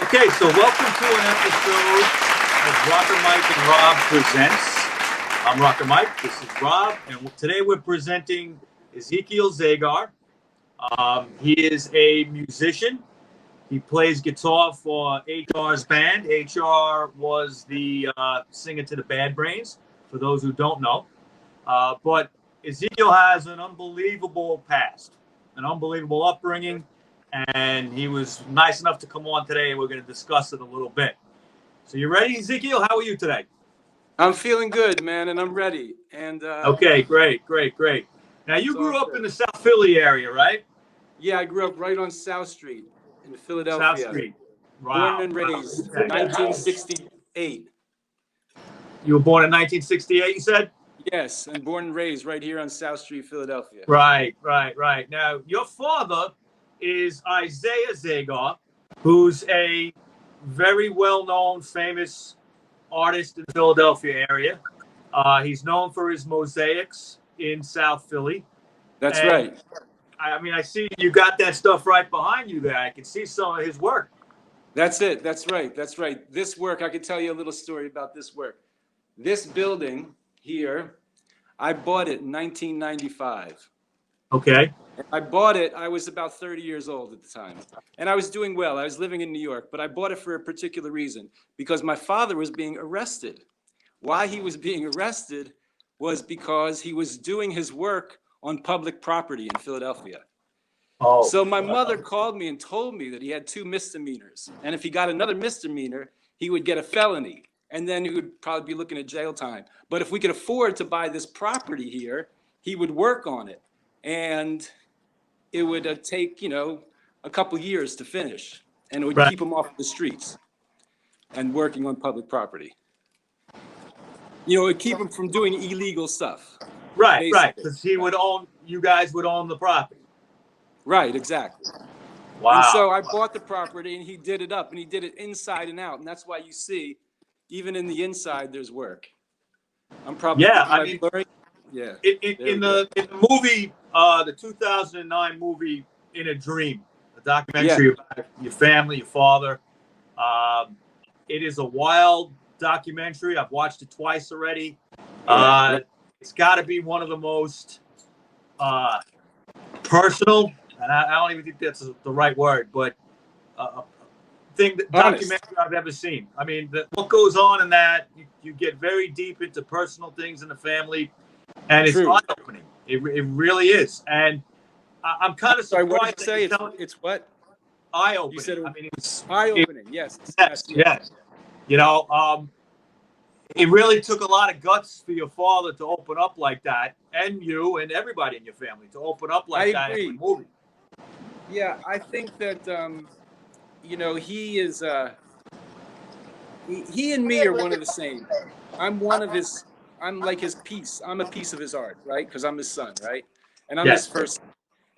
Okay, so welcome to an episode of Rocker Mike and Rob Presents. I'm Rocker Mike, this is Rob, and today we're presenting Ezekiel Zagar. He is a musician. He plays guitar for HR's band. HR was the singer to the Bad Brains, for those who don't know. But Ezekiel has an unbelievable past, an unbelievable upbringing, and he was nice enough to come on today, and we're going to discuss it a little bit. So you ready, Ezekiel? How are you today? I'm feeling good, man, and I'm ready. And okay, great. Now, you grew up in the South Philly area, right? Yeah, I grew up right on South Street in Philadelphia. South Street. Wow. Born and raised, 1968. You were born in 1968, you said? Yes, and born and raised right here on South Street, Philadelphia. Right. Now, your father is Isaiah Zagar, who's a very well-known, famous artist in the Philadelphia area. He's known for his mosaics in South Philly. That's right. I mean, I see you got that stuff right behind you there. I can see some of his work. That's it. That's right. This work, I could tell you a little story about this work. This building here, I bought it in 1995. Okay. I bought it, I was about 30 years old at the time, and I was doing well. I was living in New York, but I bought it for a particular reason, because my father was being arrested. Why he was being arrested was because he was doing his work on public property in Philadelphia. Oh. So my mother called me and told me that he had 2 misdemeanors, and if he got another misdemeanor, he would get a felony, and then he would probably be looking at jail time. But if we could afford to buy this property here, he would work on it. And it would take, a couple years to finish, and it would keep him off the streets and working on public property. It would keep him from doing illegal stuff. Right, because you guys would own the property. Right, exactly. Wow. And so I bought the property, and he did it up, and he did it inside and out, and that's why you see, even in the inside, there's work. I'm probably blurring. Yeah. In the movie, the 2009 movie In a Dream, a documentary about your family, your father. It is a wild documentary. I've watched it twice already. It's got to be one of the most personal, and I don't even think that's the right word, but documentary I've ever seen. I mean, what goes on in that, you get very deep into personal things in the family. And it's eye-opening. It really is. And I'm kind of surprised. What did you say? It's what? Eye-opening. You said it's eye-opening. Yes. Yes. It really took a lot of guts for your father to open up like that, and you and everybody in your family to open up like that in the movie. Yeah, I think that he is. He and me are one of the same. I'm like his piece. I'm a piece of his art, right? Because I'm his son, right? And I'm his first.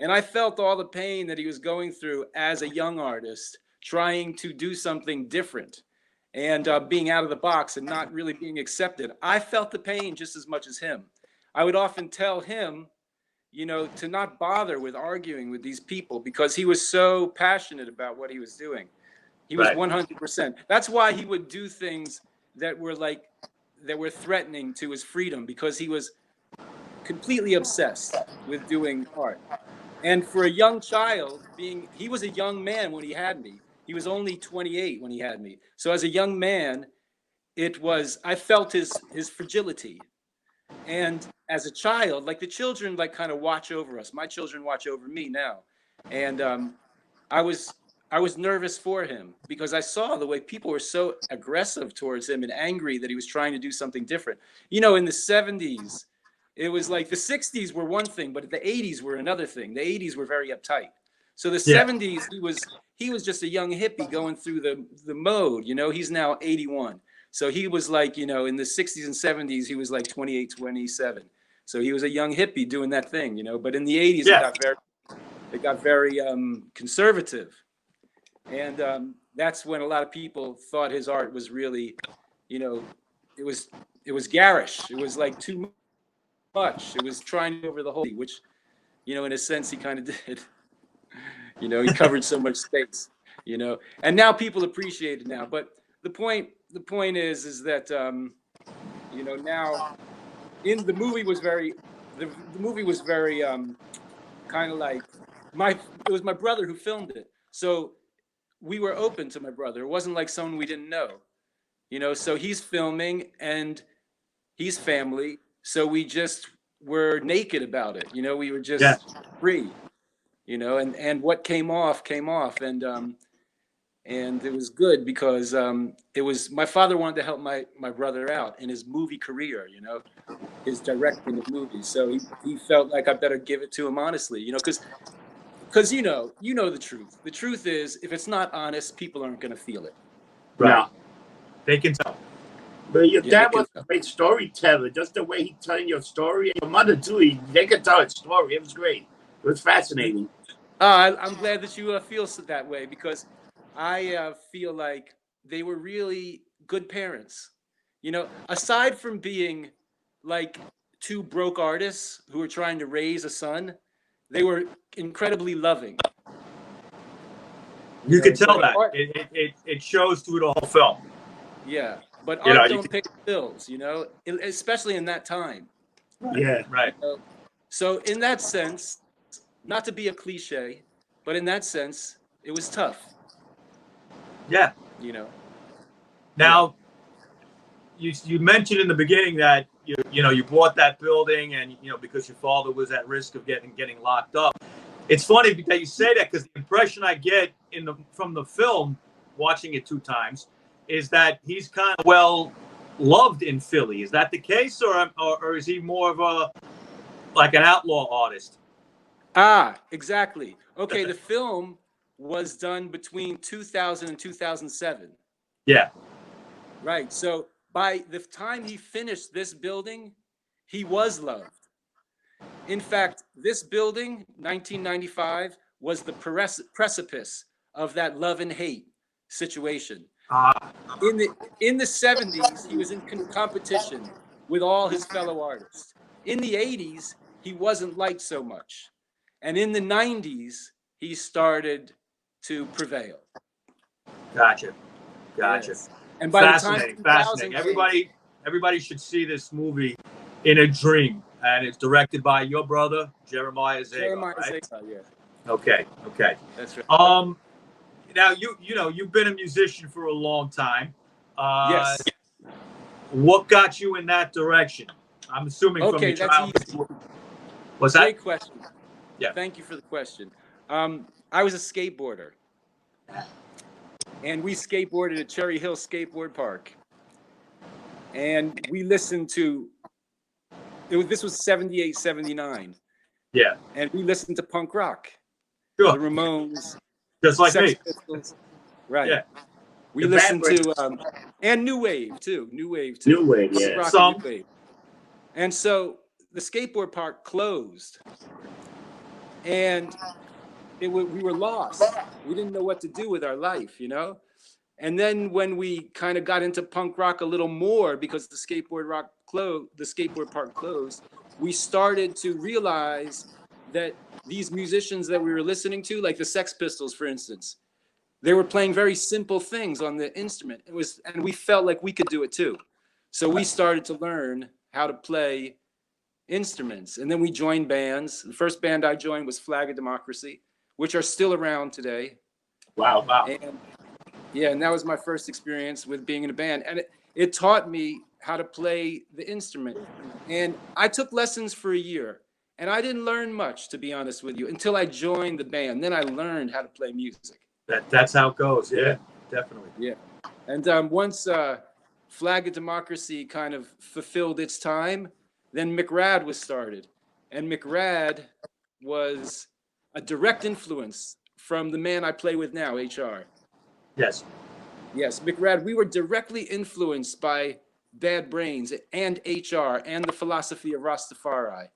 And I felt all the pain that he was going through as a young artist, trying to do something different and being out of the box and not really being accepted. I felt the pain just as much as him. I would often tell him, to not bother with arguing with these people because he was so passionate about what he was doing. He was 100%. That's why he would do things that were threatening to his freedom, because he was completely obsessed with doing art. And for a young child, he was a young man when he had me. He was only 28 when he had me. So as a young man, I felt his fragility. And as a child, like the children, kind of watch over us. My children watch over me now. And I was nervous for him because I saw the way people were so aggressive towards him and angry that he was trying to do something different. In the 70s, it was like the 60s were one thing, but the 80s were another thing. The 80s were very uptight. So the 70s, he was just a young hippie going through the mode. He's now 81. So he was in the 60s and 70s, he was like 28, 27. So he was a young hippie doing that thing, But in the 80s, it got very conservative. And that's when a lot of people thought his art was really, it was garish. It was like too much. It was trying over the whole, which, in a sense, he kind of did. He covered so much space. you know. And now people appreciate it now. But the point is that you know, now in the movie was very the movie was very kind of like it was my brother who filmed it, so we were open to my brother. It wasn't like someone we didn't know, you know. So he's filming and he's family, so we just were naked about it, you know. We were just free, you know, and what came off, and it was good because it was my father wanted to help my brother out in his movie career, you know, his directing of movies. So he felt like I better give it to him honestly, you know, because you know the truth. The truth is, if it's not honest, people aren't going to feel it. Right. No. They can tell. But your dad was a great storyteller. Just the way he telling your story. And your mother too. They could tell a story. It was great. It was fascinating. I'm glad that you feel that way, because I feel like they were really good parents. You know, aside from being like two broke artists who were trying to raise a son, they were incredibly loving. You can tell that. It shows through the whole film. Yeah, but art don't pay the bills, you know, especially in that time. Yeah, right. You know? So in that sense, not to be a cliche, but in that sense, it was tough. Yeah. You know. Now, you mentioned in the beginning that you bought that building, and because your father was at risk of getting locked up. It's funny that you say that, because the impression I get from the film, watching it 2 times, is that he's kind of well loved in Philly. Is that the case, or is he more of an outlaw artist? Exactly. Okay, the film was done between 2000 and 2007. Yeah. Right. So by the time he finished this building, he was loved. In fact, this building, 1995, was the precipice of that love and hate situation. In the 70s, he was in competition with all his fellow artists. In the 80s, he wasn't liked so much. And in the 90s, he started to prevail. Gotcha. Yes. And by fascinating. The time Fascinating. Everybody should see this movie, In a Dream, and it's directed by your brother, Jeremiah Zagar. Zagar, yeah. Okay. That's right. Now you've been a musician for a long time. Yes. What got you in that direction? I'm assuming from your childhood. What's that? Great question. Yeah. Thank you for the question. I was a skateboarder, and we skateboarded at Cherry Hill Skateboard Park, and we listened to this was 78, 79. Yeah. And we listened to punk rock. Sure. The Ramones. Just like Sex me. Pistols. Right. Yeah. We listened to and New Wave too. New Wave, yeah. New Wave. And so the skateboard park closed, and we were lost. We didn't know what to do with our life, you know. And then when we kind of got into punk rock a little more, because the skateboard park closed, we started to realize that these musicians that we were listening to, like the Sex Pistols, for instance, they were playing very simple things on the instrument. And we felt like we could do it too. So we started to learn how to play instruments. And then we joined bands. The first band I joined was Flag of Democracy, which are still around today. Wow. And that was my first experience with being in a band. And it taught me how to play the instrument. And I took lessons for a year. And I didn't learn much, to be honest with you, until I joined the band. Then I learned how to play music. That's how it goes. Yeah, definitely. Yeah. And once Flag of Democracy kind of fulfilled its time, then McRad was started. And McRad was a direct influence from the man I play with now, HR. Yes. Yes, McRad, we were directly influenced by Bad Brains and HR and the philosophy of Rastafari.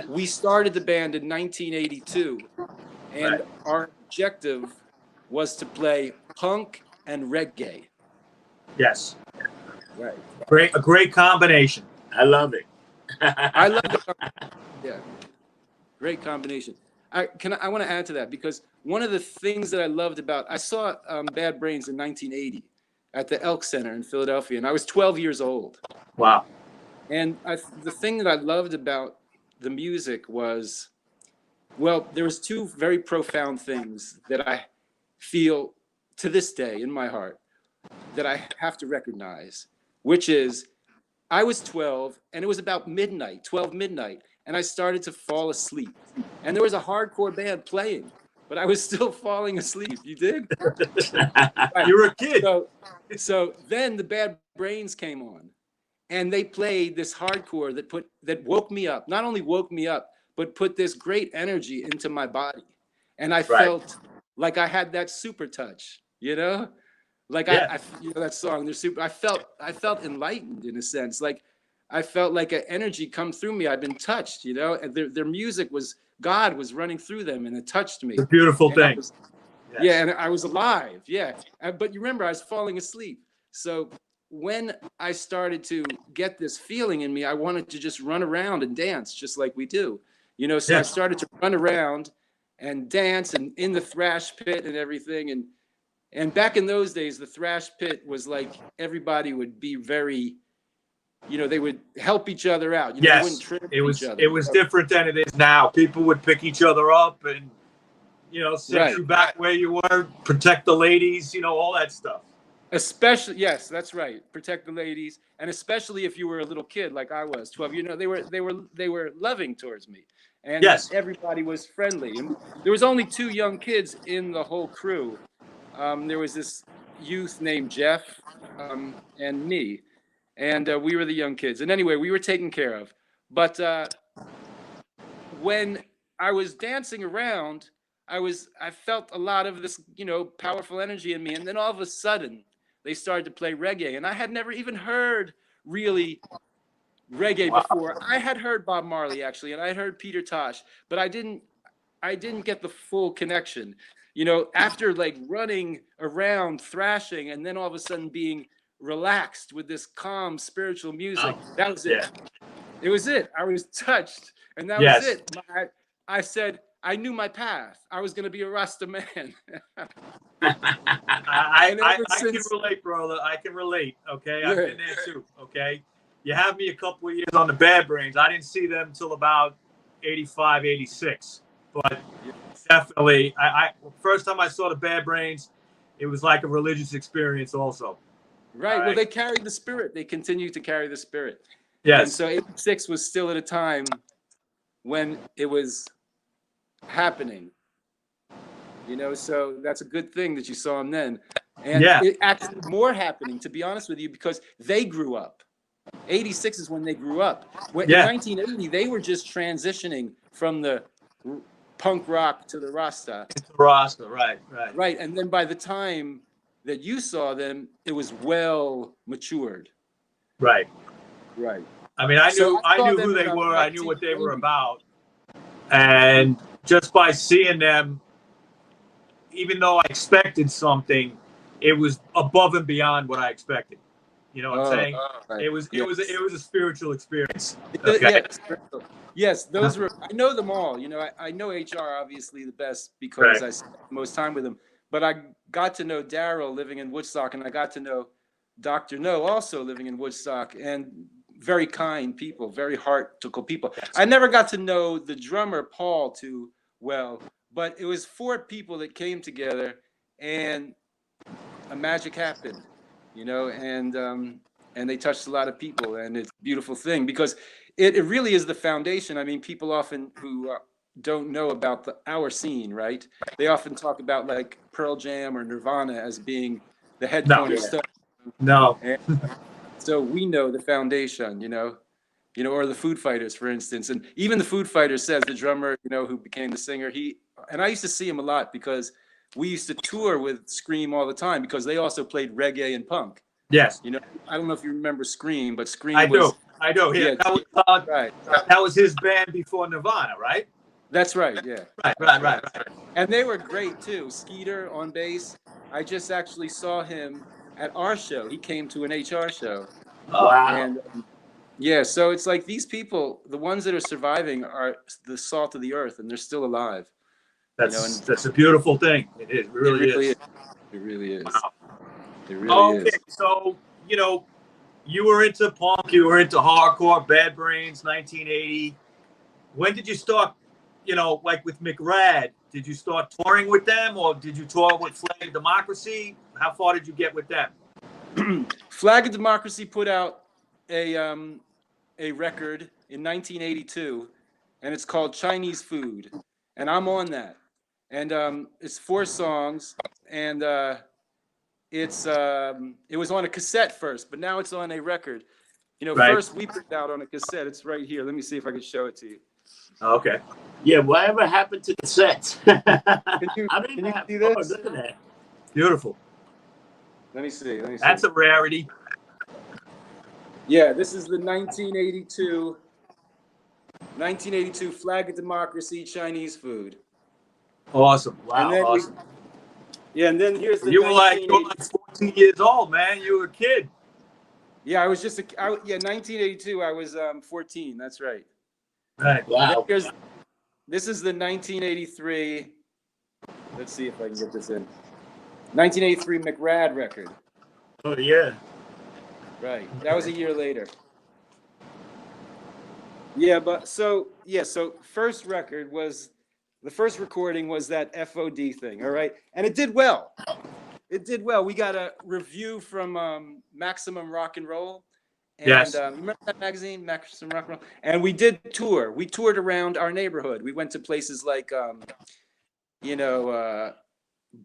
We started the band in 1982, and our objective was to play punk and reggae. Yes. Right. A great combination. I love it. I love it. Yeah. Great combination. I want to add to that, because one of the things that I loved about, I saw Bad Brains in 1980 at the Elk Center in Philadelphia, and I was 12 years old. Wow. And the thing that I loved about the music was, well, there was two very profound things that I feel to this day in my heart that I have to recognize, which is I was 12 and it was about midnight, 12 midnight, and I started to fall asleep. And there was a hardcore band playing, but I was still falling asleep. You dig? Right. You were a kid. So then the Bad Brains came on, and they played this hardcore that woke me up. Not only woke me up, but put this great energy into my body. And I felt like I had that super touch, you know? Like I you know that song, they're super. I felt enlightened in a sense. Like I felt like an energy come through me. I've been touched, you know. And their music was, God was running through them, and it touched me. It's a beautiful thing. Yeah, and I was alive. Yeah, but you remember I was falling asleep. So when I started to get this feeling in me, I wanted to just run around and dance, just like we do, you know. So I started to run around and dance, and in the thrash pit and everything, and back in those days, the thrash pit was like everybody would be very, you know, they would help each other out. You know, they wouldn't trip each other. It was different than it is now. People would pick each other up and, you know, set you back where you were, protect the ladies, you know, all that stuff. Especially, yes, that's right. Protect the ladies, and especially if you were a little kid like I was, 12. You know, they were loving towards me, and everybody was friendly. And there was only two young kids in the whole crew. There was this youth named Jeff and me, and we were the young kids. And anyway, we were taken care of. But when I was dancing around, I felt a lot of this, you know, powerful energy in me. And then all of a sudden, they started to play reggae, and I had never even heard really reggae before. I had heard Bob Marley actually, and I had heard Peter Tosh, but I didn't get the full connection. You know, after like running around, thrashing, and then all of a sudden being relaxed with this calm spiritual music, that was it. It was it. I was touched, and that was it. I said, I knew my path. I was going to be a Rasta man. I can relate, brother. I can relate. Okay, I've been there too. Okay, you have me a couple of years on the Bad Brains. I didn't see them till about 85, 86. But definitely, I first time I saw the Bad Brains, it was like a religious experience also. Right. Well, they carried the spirit. They continue to carry the spirit. Yes. And so 86 was still at a time when it was happening. You know, so that's a good thing that you saw them then. And it actually more happening, to be honest with you, because they grew up. 86 is when they grew up. In 1980, they were just transitioning from the punk rock to the Rasta. Right. And then by the time that you saw them, it was well matured. Right. I mean, I knew who they were. I knew what they were about. And just by seeing them, even though I expected something, it was above and beyond what I expected. You know what I'm saying? Right. It was a spiritual experience. Okay. Yes, those were. I know them all. You know, I know HR obviously the best because I spent the most time with them. But I got to know Daryl living in Woodstock, and I got to know Dr. No also living in Woodstock, and very kind people, very heartfelt people. I never got to know the drummer Paul too well, but it was four people that came together, and a magic happened, you know, and they touched a lot of people, and it's a beautiful thing because it really is the foundation. I mean, people often who don't know about our scene, right? They often talk about like Pearl Jam or Nirvana as being the head cornerstone. No. So we know the foundation, you know, or the Foo Fighters, for instance. And even the Foo Fighters says the drummer, you know, who became the singer, and I used to see him a lot because we used to tour with Scream all the time because they also played reggae and punk. Yes. You know, I don't know if you remember Scream, but Scream I do. Yeah, that was his band before Nirvana, right? That's right, yeah. Right. And they were great too. Skeeter on bass. I just actually saw him at our show. He came to an HR show. Oh, wow. And so it's like these people, the ones that are surviving are the salt of the earth, and they're still alive. That's a beautiful thing. It is. It really is. It really is. Wow. It really is. Okay, so you were into punk, you were into hardcore, Bad Brains, 1980. When did you start? Like with McRad, did you start touring with them, or did you tour with Flag of Democracy? How far did you get with them? Flag of Democracy put out a record in 1982, and it's called Chinese Food, and I'm on that, and it's 4 songs, and it was on a cassette first, but now it's on a record. Right. First we put it out on a cassette. It's right here. Let me see if I can show it to you. Okay. Yeah, whatever happened to the sets? Can you see this? Oh, look at that. Beautiful. Let me see. That's a rarity. Yeah, this is the 1982 Flag of Democracy Chinese Food. Awesome. Wow. Awesome. And then here's the You were like 14 years old, man. You were a kid. Yeah, I was just 1982. I was 14. That's right. Right. Wow. This is the 1983. Let's see if I can get this in. 1983 McRad record. Oh yeah. Right. That was a year later. Yeah, so first recording was that FOD thing, all right? And it did well. We got a review from Maximum Rock and Roll. And, yes. Remember that magazine, Maximum Rock and Roll? And we did tour. We toured around our neighborhood. We went to places like,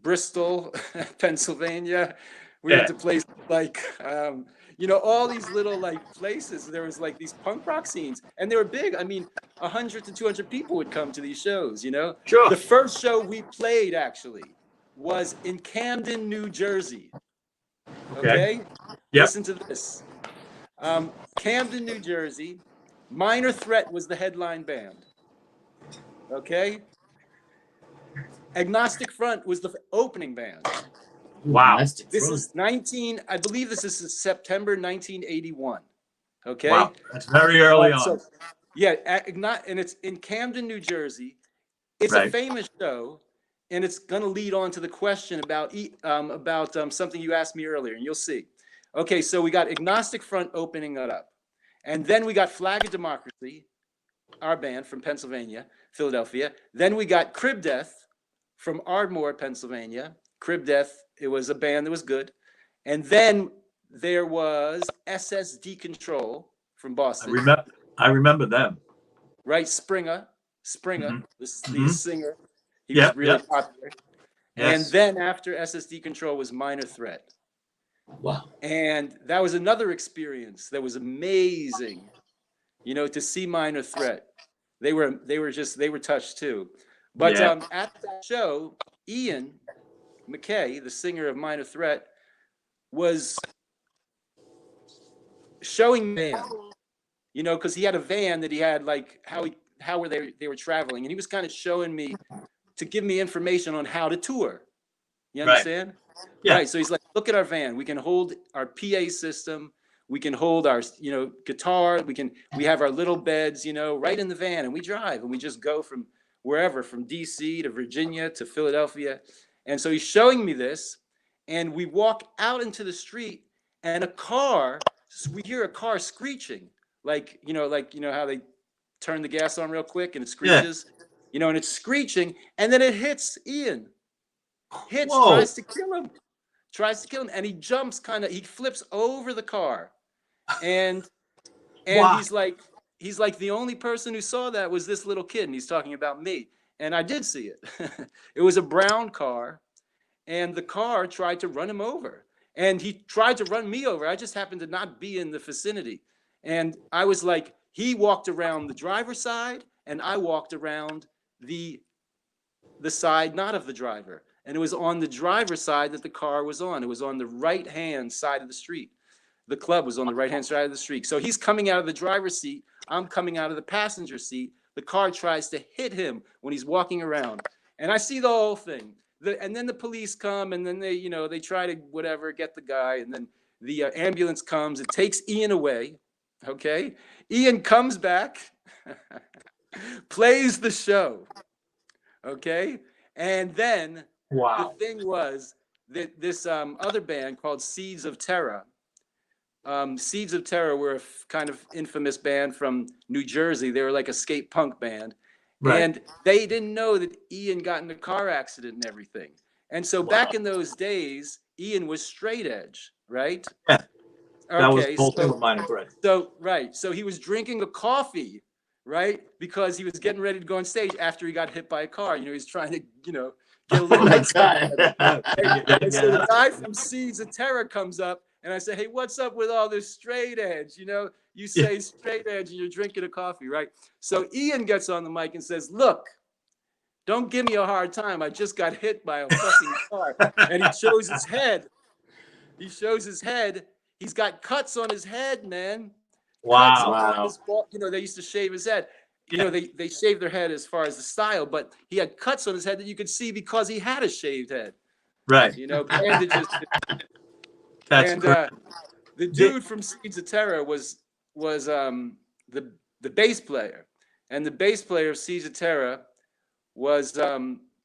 Bristol, Pennsylvania. We went to places like, all these little like places. There was like these punk rock scenes, and they were big. I mean, 100 to 200 people would come to these shows. Sure. The first show we played actually was in Camden, New Jersey. Okay. Yep. Listen to this. Camden, New Jersey. Minor Threat was the headline band. Okay. Agnostic Front was the opening band. Wow. This is I believe this is September 1981. Okay. Wow. That's very early on. And it's in Camden, New Jersey. It's a famous show, and it's going to lead on to the question about something you asked me earlier, and you'll see. Okay, so we got Agnostic Front opening it up, and then we got Flag of Democracy, our band from Pennsylvania, Philadelphia. Then we got Crib Death from Ardmore, Pennsylvania. Crib Death, it was a band that was good. And then there was SSD Control from Boston. I remember them. Right, Springer, Mm-hmm. the singer. He was really popular. Yes. And then after SSD Control was Minor Threat. Wow. And that was another experience that was amazing, to see Minor Threat. They were touched too. But at that show, Ian MacKaye, the singer of Minor Threat, was showing the van, because he had a van that he had, like how they were traveling, and he was kind of showing me to give me information on how to tour. You understand? Yeah. Right. So he's like, look at our van. We can hold our PA system. We can hold our, guitar. We have our little beds, right in the van, and we drive, and we just go from wherever, from DC to Virginia to Philadelphia. And so he's showing me this, and we walk out into the street, and we hear a car screeching, like how they turn the gas on real quick and it screeches, and it's screeching, and then it hits Ian. Tries to kill him, and he jumps he flips over the car, and wow. he's like the only person who saw that was this little kid, and he's talking about me, and I did see it. It was a brown car, and the car tried to run him over, and he tried to run me over. I just happened to not be in the vicinity, and I was like, he walked around the driver's side, and I walked around the side not of the driver. And it was on the driver's side that the car was on. It was on the right-hand side of the street. The club was on the right-hand side of the street. So he's coming out of the driver's seat. I'm coming out of the passenger seat. The car tries to hit him when he's walking around. And I see the whole thing. And then the police come, and then they try to get the guy. And then the ambulance comes. It takes Ian away. Okay? Ian comes back, plays the show. Okay? And then the Wow. thing was that this other band called Seeds of Terror. Seeds of Terror were a kind of infamous band from New Jersey. They were like a skate punk band. Right. And they didn't know that Ian got in a car accident and everything. And so back in those days, Ian was straight edge, right? Yeah. That was Okay, the whole thing with Minor Threat. so he was drinking a coffee, right? Because he was getting ready to go on stage after he got hit by a car. You know, he's trying to, you know, get a little my excited. God. And so the guy from Seeds of Terror comes up, and I say, hey, what's up with all this straight edge? You know, you say straight edge and you're drinking a coffee, right? So Ian gets on the mic and says, look, don't give me a hard time. I just got hit by a fucking car. And he shows his head. He shows his head. He's got cuts on his head, man. Cuts on his ball. You know, they used to shave his head. You know, they shave their head as far as the style, but he had cuts on his head that you could see because he had a shaved head. Right. You know, bandages. That's and the dude from Seeds of Terror was the bass player, and the bass player of Seeds of Terror was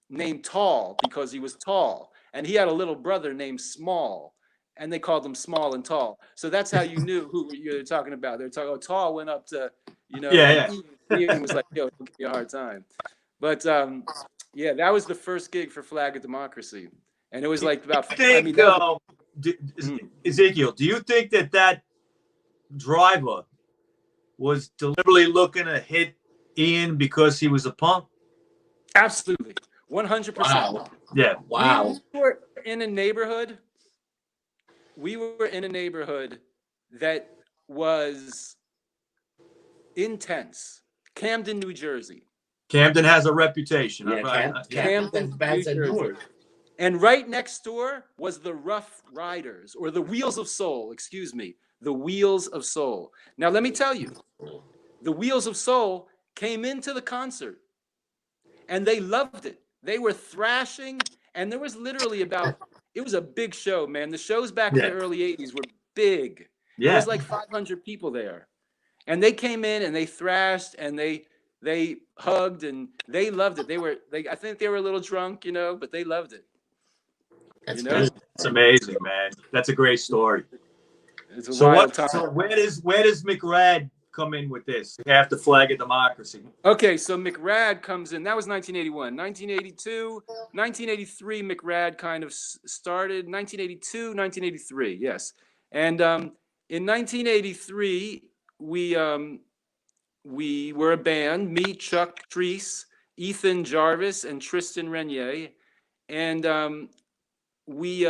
named Tall because he was tall, and he had a little brother named Small, and they called him Small and Tall. So that's how you knew who you're talking about. They're talking. Oh, Tall went up to, you know, Ian was like, "Yo, don't give me a hard time," but yeah, that was the first gig for Flag of Democracy, and it was like about. Ezekiel, do you think that driver was deliberately looking to hit Ian because he was a punk? Absolutely, 100%. Wow. Yeah. Wow. We were in a neighborhood. That was intense. Camden, New Jersey. Camden has a reputation. Yeah, Camden, New Jersey. And right next door was the Rough Riders, or the Wheels of Soul, excuse me, the Wheels of Soul. Now, let me tell you, the Wheels of Soul came into the concert, and they loved it. They were thrashing, and there was literally it was a big show, man. The shows back in the early 80s were big. Yeah. There was like 500 people there. And they came in, and they thrashed, and they hugged, and they loved it. I think they were a little drunk, you know, but they loved it. That's amazing, man. That's a great story. It's a wild time. So where does McRad come in with this after Flag of Democracy? Okay, so McRad comes in. That was 1981. 1982, 1983, McRad kind of started. 1982, 1983, yes. And in 1983, we were a band. Me, Chuck Treese, Ethan Jarvis, and Tristan Renier, and we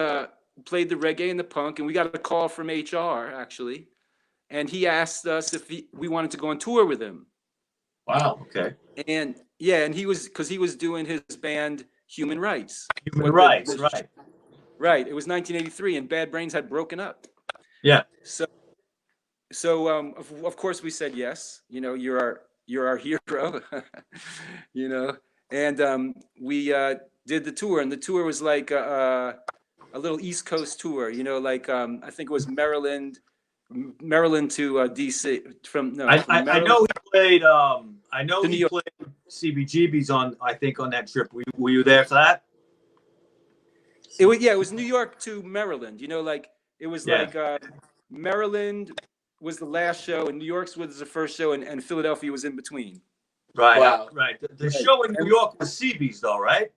played the reggae and the punk, and we got a call from HR, actually, and he asked us if we wanted to go on tour with him. Wow. Okay. And yeah, and he was doing his band Human Rights. Human Rights, right. Right. It was 1983, and Bad Brains had broken up. Yeah. So of course we said yes. You know, you're our hero. You know, and we did the tour, and the tour was like a little East Coast tour. You know, like I think it was Maryland to DC. I know he played. I know he played CBGB's on that trip. Were you there for that? It was New York to Maryland. You know, like it was like Maryland was the last show, and New York's was the first show, and Philadelphia was in between. Right. Wow. Right. The show in New York was CB's, though, right?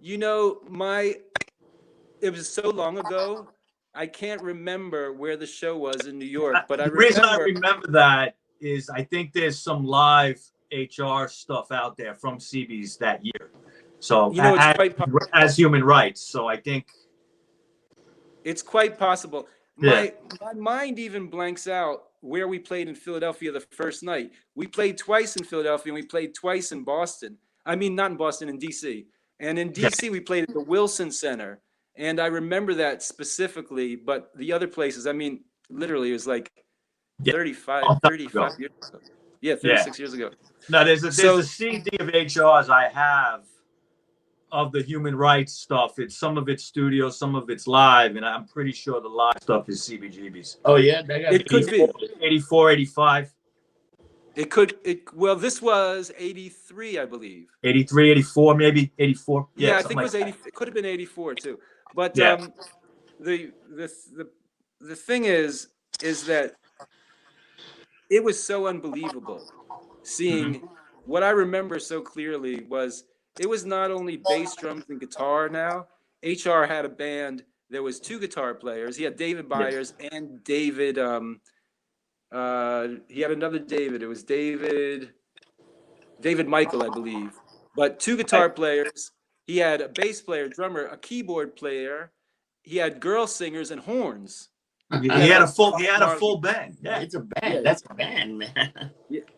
You know, it was so long ago, I can't remember where the show was in New York, but the reason I remember that is I think there's some live HR stuff out there from CB's that year. So you know, it's quite as Human Rights. So I think it's quite possible. My mind even blanks out where we played in Philadelphia the first night. We played twice in Philadelphia, and we played twice in Boston. I mean, not in Boston, in DC. And in DC, we played at the Wilson Center. And I remember that specifically, but the other places, I mean, literally it was like 35 years ago. Yeah, 36 years ago. No, there's a CD of HRs I have of the Human Rights stuff. It's some of it's studio, some of it's live, and I'm pretty sure the live stuff is CBGB's. Oh, yeah? It could be. 84, 85. Well, this was 83, I believe. 83, 84, maybe 84. Yeah, I something think it was like 80. It could have been 84 too. But Yeah. the the thing is that it was so unbelievable seeing what I remember so clearly was it was not only bass, drums, and guitar now. HR had a band. There was two guitar players. He had David Byers and David. He had another David. It was David Michael, I believe. But two guitar players. He had a bass player, drummer, a keyboard player. He had girl singers and horns. He had a full band. Yeah, it's a band. Yeah. That's a band, man.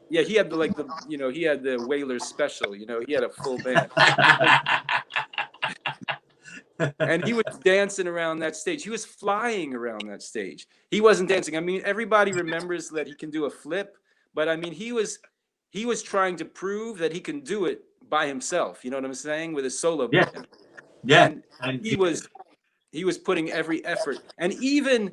Yeah, he had he had the Whalers special. He had a full band. And he was dancing around that stage. He was flying around that stage. He wasn't dancing. I mean, everybody remembers that he can do a flip, but I mean, he was trying to prove that he can do it by himself. You know what I'm saying? With his solo band. Yeah. And he was putting every effort. And even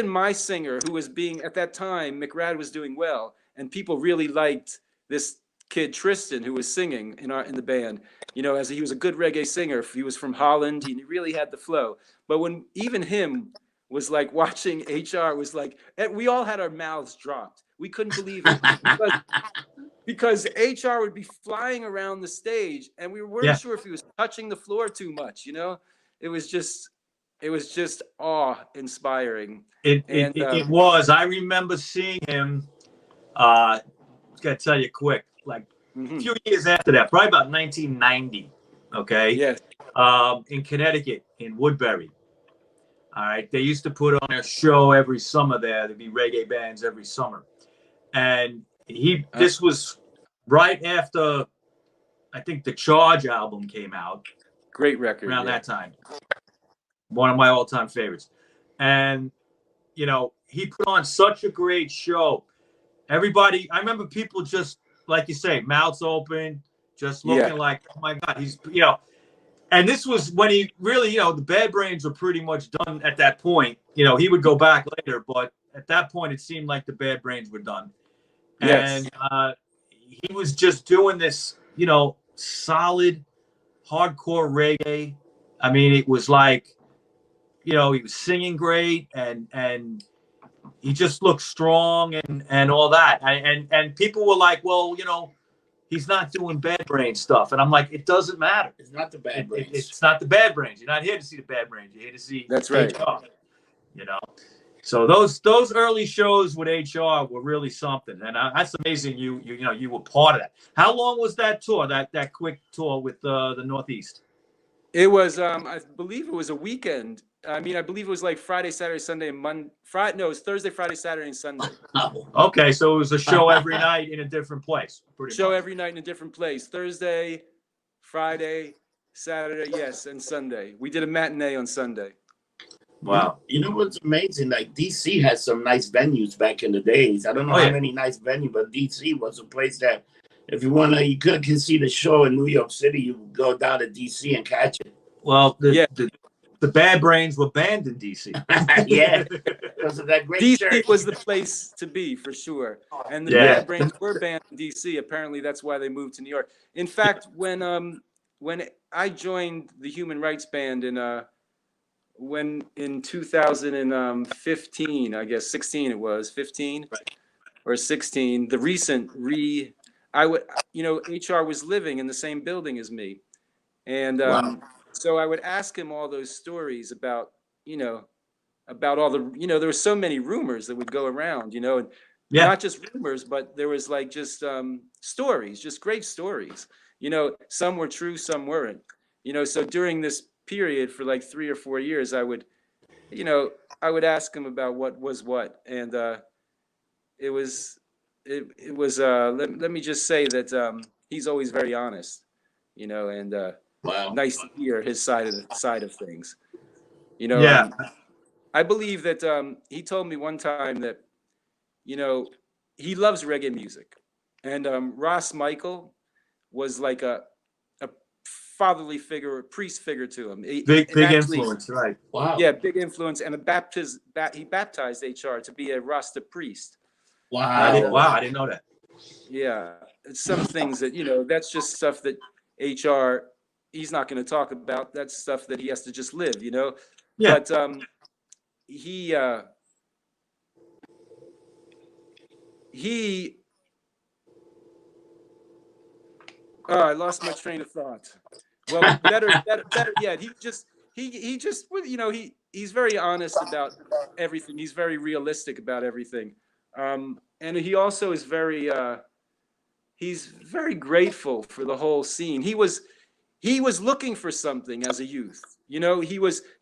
my singer, who was at that time, McRad was doing well, and people really liked this kid Tristan, who was singing in the band. As he was a good reggae singer. He was from Holland. He really had the flow. But when even him was like watching HR was like, we all had our mouths dropped. We couldn't believe it because HR would be flying around the stage, and we weren't sure if he was touching the floor too much. It was just awe-inspiring. It was. I remember seeing him. Gotta tell you quick, like a few years after that, probably about 1990. Okay. Yes. In Connecticut, in Woodbury. All right. They used to put on a show every summer there. There'd be reggae bands every summer, and this was right after, I think, the Charge album came out. Great record. Around that time. One of my all-time favorites. And, he put on such a great show. Everybody, I remember people just, like you say, mouths open, just looking like, oh my God, he's, and this was when he really, the Bad Brains were pretty much done at that point. He would go back later, but at that point, it seemed like the Bad Brains were done. Yes. And he was just doing this, solid, hardcore reggae. I mean, it was like, he was singing great, and he just looked strong and all that. And people were like, well, he's not doing Bad Brains stuff. And I'm like, it doesn't matter. It's not the Bad Brains. It's not the Bad Brains. You're not here to see the Bad Brains. You're here to see That's right. HR, So those early shows with HR were really something. And that's amazing you were part of that. How long was that tour, that quick tour with the Northeast? It was, I believe it was a weekend. I mean, I believe it was like Friday, Saturday, Sunday, and Monday. No, it was Thursday, Friday, Saturday, and Sunday. Okay, so it was a show every night in a different place. Every night in a different place. Thursday, Friday, Saturday, yes, and Sunday. We did a matinee on Sunday. Wow. You know what's amazing? Like, DC has some nice venues back in the days. I don't know how many nice venues, but DC was a place that if you can see the show in New York City, you go down to DC and catch it. Well, the Bad Brains were banned in DC. Yeah, because of that great DC church. was the place to be for sure. And the Bad Brains were banned in DC. Apparently, that's why they moved to New York. In fact, when I joined the Human Rights Band in 2015, I guess 16 it was 15 or 16. The recent HR was living in the same building as me, and so I would ask him all those stories about all the there were so many rumors that would go around, and not just rumors, but there was like just stories, just great stories. Some were true, some weren't. So during this period for like 3 or 4 years, I would ask him about what was what, and it was let me just say that he's always very honest, and nice to hear his side of things, I believe that he told me one time that he loves reggae music, and Ross Michael was like a fatherly figure, a priest figure to him. Big influence, right? Wow. Yeah, big influence, and he baptized HR to be a Rasta priest. Wow. I didn't know that. Yeah, it's some things that, that's just stuff that HR, he's not going to talk about. That's stuff that he has to just live, Yeah. But he oh, I lost my train of thought. Well, better yet, he just he's very honest about everything. He's very realistic about everything. And he also is he's very grateful for the whole scene. He was looking for something as a youth.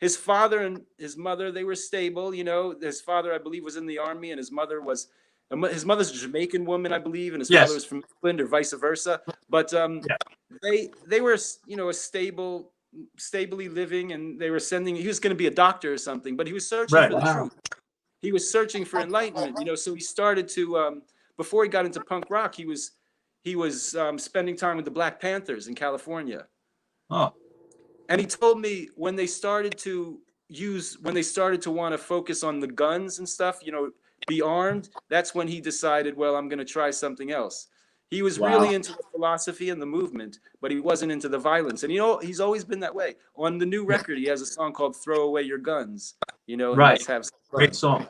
His father and his mother, they were stable. His father, I believe, was in the army, and his mother's a Jamaican woman, I believe, and his father was from England, or vice versa. But they were, a stably living, and they were sending. He was going to be a doctor or something, but he was searching for the truth. He was searching for enlightenment. So he started to before he got into punk rock, he was spending time with the Black Panthers in California. Oh. And he told me when they started to want to focus on the guns and stuff, be armed, that's when he decided, well, I'm going to try something else. He was really into the philosophy and the movement, but he wasn't into the violence. And he's always been that way. On the new record, he has a song called "Throw Away Your Guns." And let's have some fun. Great song.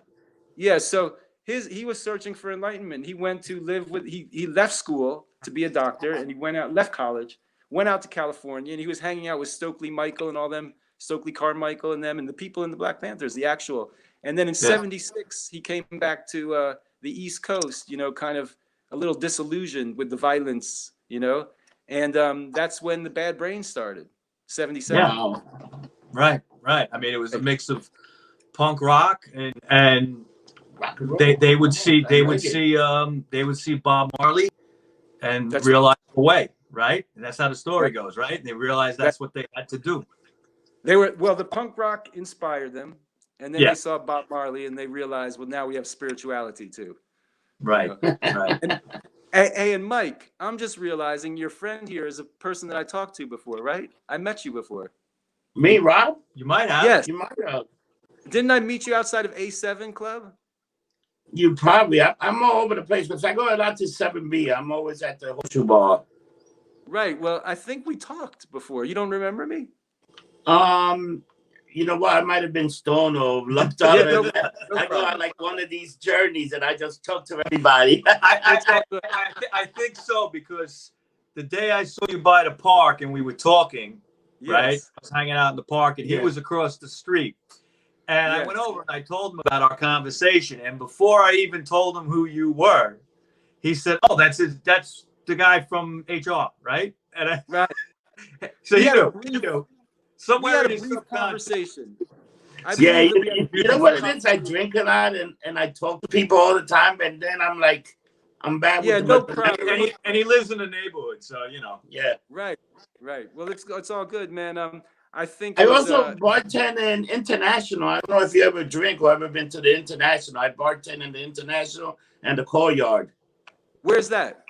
Yeah, so he was searching for enlightenment. He went to live with he left school to be a doctor, and he left college, went out to California, and he was hanging out with Stokely Michael and all them, Stokely Carmichael and them, and the people in the Black Panthers, the actual. And then in '76, he came back to the East Coast, kind of a little disillusioned with the violence, and that's when the Bad Brains started. '77. Yeah. Right. I mean, it was a mix of punk rock and they would see Bob Marley and realize the way, right? And that's how the story goes, right? And they realized that's what they had to do. The punk rock inspired them, and then they saw Bob Marley, and they realized, well, now we have spirituality too. Right. Right. And Mike, I'm just realizing your friend here is a person that I talked to before, right? I met you before. Me, Rob? You might have. Yes. You might have. Didn't I meet you outside of A7 Club? You probably. I'm all over the place because I go out to 7B. I'm always at the horseshoe bar. Right. Well, I think we talked before. You don't remember me? You know what? I might have been stoned or lumped out. I go on like one of these journeys and I just talk to everybody. I think so, because the day I saw you by the park and we were talking, right? I was hanging out in the park and he was across the street. And I went over and I told him about our conversation. And before I even told him who you were, he said, "Oh, that's the guy from HR, right?" And so you know. Somewhere we had in a brief conversation. You know what it is? I drink a lot and I talk to people all the time, and then I'm like, I'm bad with no problem. And he lives in the neighborhood, so Yeah. Right. Well, it's all good, man. I think I also bartend in International. I don't know if you ever drink or ever been to the International. I bartend in the International and the Courtyard. Where's that?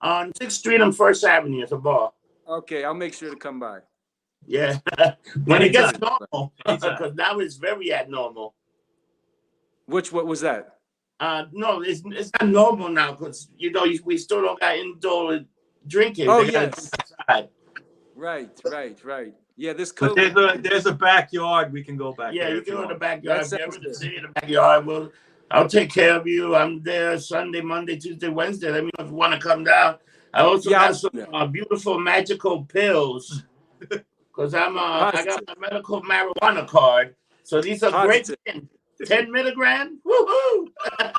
On 6th Street and 1st Avenue. It's a bar. Okay, I'll make sure to come by. Yeah. When it gets normal, because now it's very abnormal. What was that? No, it's not normal now because we still don't got indoor drinking. Oh yes. Right. Yeah, this COVID. But there's a backyard we can go back. Yeah, you can go to the backyard. If you ever see in the backyard, I'll take care of you. I'm there Sunday, Monday, Tuesday, Wednesday. Let me know if you want to come down. I also got some beautiful magical pills. Because I got my medical marijuana card. So these are great 10 milligram. Woohoo!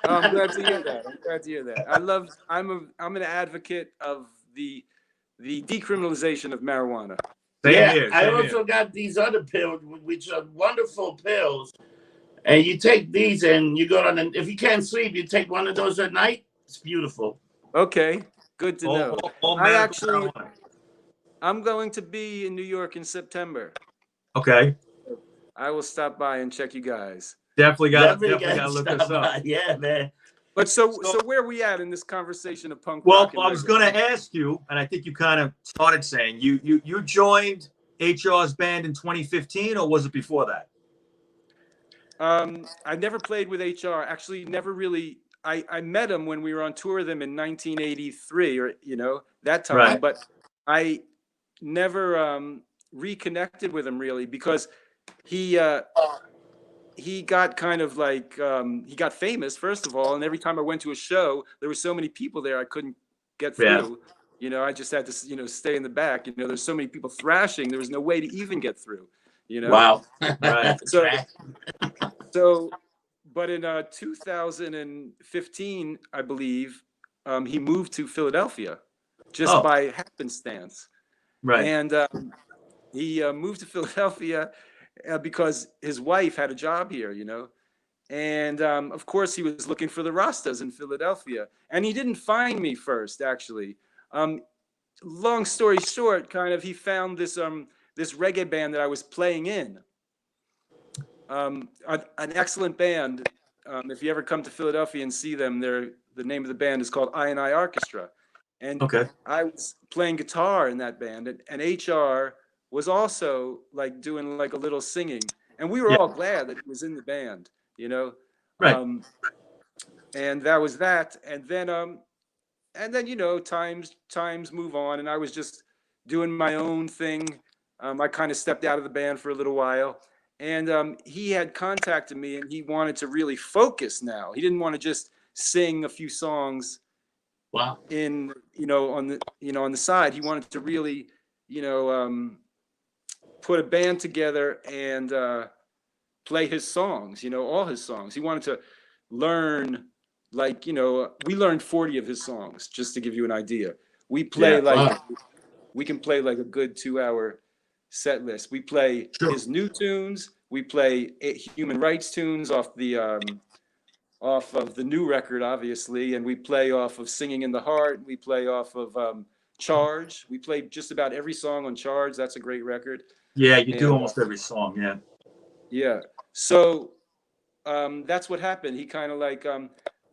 I'm glad to hear that. I'm an advocate of the decriminalization of marijuana. I also got these other pills, which are wonderful pills. And you take these and you go on, and if you can't sleep, you take one of those at night. It's beautiful. Okay, good to know. I'm going to be in New York in September. Okay. I will stop by and check you guys. Definitely got to look us up. Yeah, man. But so where are we at in this conversation of punk rock? Well, I was going to ask you, and I think you kind of started saying, you joined HR's band in 2015, or was it before that? I never played with HR. Actually, never really. I met him when we were on tour with him in 1983, or that time, Right. but I never reconnected with him really, because he got kind of like he got famous first of all, and every time I went to a show, there were so many people there I couldn't get through. I just had to stay in the back. There's so many people thrashing, there was no way to even get through. Wow. Right. So, but in 2015, I believe, he moved to Philadelphia just by happenstance. Right. And he moved to Philadelphia because his wife had a job here, And of course, he was looking for the Rastas in Philadelphia. And he didn't find me first, actually. Long story short, kind of, he found this reggae band that I was playing in. An excellent band. If you ever come to Philadelphia and see them, the name of the band is called I Orchestra. And I was playing guitar in that band, and HR was also like doing like a little singing, and we were all glad that he was in the band, Right. And that was that. And then times move on, and I was just doing my own thing. I kind of stepped out of the band for a little while, and he had contacted me, and he wanted to really focus now. He didn't want to just sing a few songs. Wow. On the side. He wanted to really, put a band together and play his songs, all his songs. He wanted to learn, like, we learned 40 of his songs, just to give you an idea. We play we can play like a good 2-hour set list. We play his new tunes. We play human rights tunes off of the new record, obviously, and we play off of Singing in the Heart. We play off of Charge. We play just about every song on Charge. That's a great record. Yeah, you do almost every song. Yeah. Yeah. So that's what happened. He kind of like,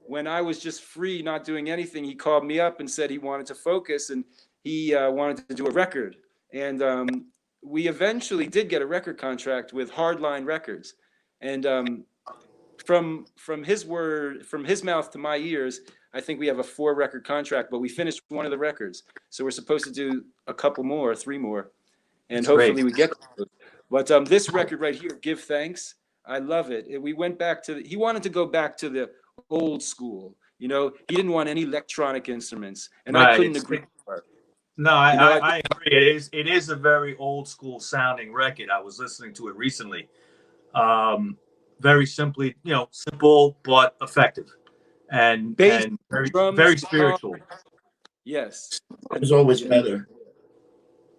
when I was just free, not doing anything, he called me up and said he wanted to focus, and he wanted to do a record. And we eventually did get a record contract with Hardline Records. And from his mouth to my ears, I think we have a 4-record contract, but we finished one of the records. So we're supposed to do a couple more, 3 more, and hopefully we get to it. But this record right here, Give Thanks, I love it. We went back to he wanted to go back to the old school. He didn't want any electronic instruments, and I couldn't agree more. No, I agree. It is a very old school sounding record. I was listening to it recently. Very simply, simple but effective, and very very spiritual. Yes, it's always better.